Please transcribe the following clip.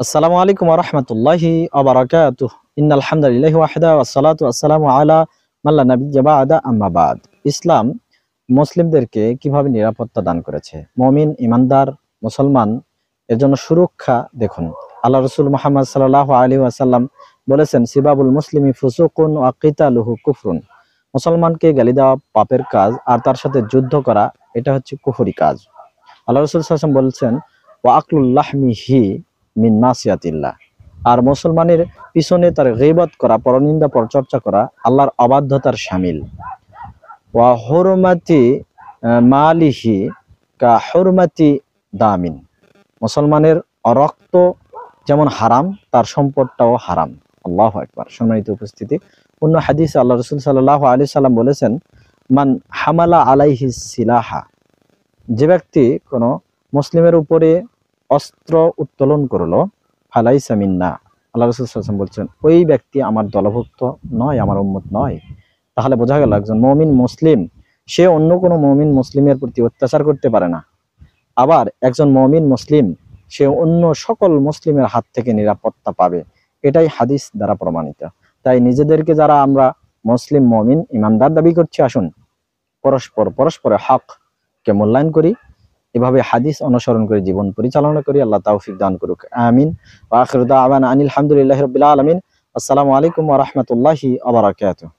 আসসালামু আলাইকুম ওয়া রাহমাতুল্লাহি ওয়া বারাকাতুহু। ইন্নাল হামদালিল্লাহি ওয়াহদা ওয়াসসালাতু ওয়াসসালামু আলা মান লা নাবিয়্যা বা'দা আম্মা বা'দ। ইসলাম মুসলিমদেরকে কিভাবে নিরাপত্তা দান করেছে, মুমিন ঈমানদার মুসলমান এর জন্য সুরক্ষা দেখুন। আল্লাহ রাসূল মুহাম্মদ সাল্লাল্লাহু আলাইহি ওয়াসাল্লাম বলেছেন, সিবাবুল মুসলিমি ফুসুকুন ওয়া কিতালুহু কুফরুন। মুসলমানকে গালি দেওয়া পাপের কাজ, আর তার সাথে যুদ্ধ করা এটা হচ্ছে কুফরি কাজ। আল্লাহ রাসূল সাল্লাল্লাহু আলাইহি ওয়াসাল্লাম বলছেন, ওয়া আকলুল লাহমিহি মিন মাসিয়াতিল্লাহ। আর মুসলমানের পিছনে তার গীবত করা, পরনিন্দা পরচর্চা করা আল্লাহর অবাধ্যতার শামিল। ওয়া হুরমাতি মালিহি কা হুরমাতি দামিন। মুসলমানের রক্ত যেমন হারাম, তার সম্পদটাও হারাম। আল্লাহু আকবার। সম্মানিত উপস্থিতি, অন্য হাদিসে আল্লাহ রাসূল সাল্লাল্লাহু আলাইহি সাল্লাম বলেছেন, মান হামালা আলাইহি সিলাহা। যে ব্যক্তি কোনো মুসলিমের উপরে অস্ত্র উত্তোলন করলো, ফালাইসা মিন্না। আল্লাহ রাসূল সাল্লাল্লাহু আলাইহি ওয়াসাল্লাম বলছেন, ওই ব্যক্তি আমার দলভুক্ত নয়, আমার উম্মত নয়। তাহলে বোঝা গেল, একজন মুমিন মুসলিম সে অন্য কোনো মুমিন মুসলিমের প্রতি অত্যাচার করতে পারে না। আবার একজন মুমিন মুসলিম সে অন্য সকল মুসলিমের হাত থেকে নিরাপত্তা পাবে। এটাই হাদিস দ্বারা প্রমাণিত। তাই নিজেদেরকে যারা আমরা মুসলিম মুমিন ঈমানদার দাবি করছি, আসুন পরস্পরের হককে মূল্যায়ন করি, এভাবে হাদিস অনুসরণ করে জীবন পরিচালনা করি। আল্লাহ তৌফিক দান করুক, আমিন। ওয়া আখিরু দাওয়ানা আনিল হামদুলিল্লাহি রাব্বিল আলামিন। আসসালামু আলাইকুম ওয়া রাহমাতুল্লাহি ওয়া বারাকাতুহু।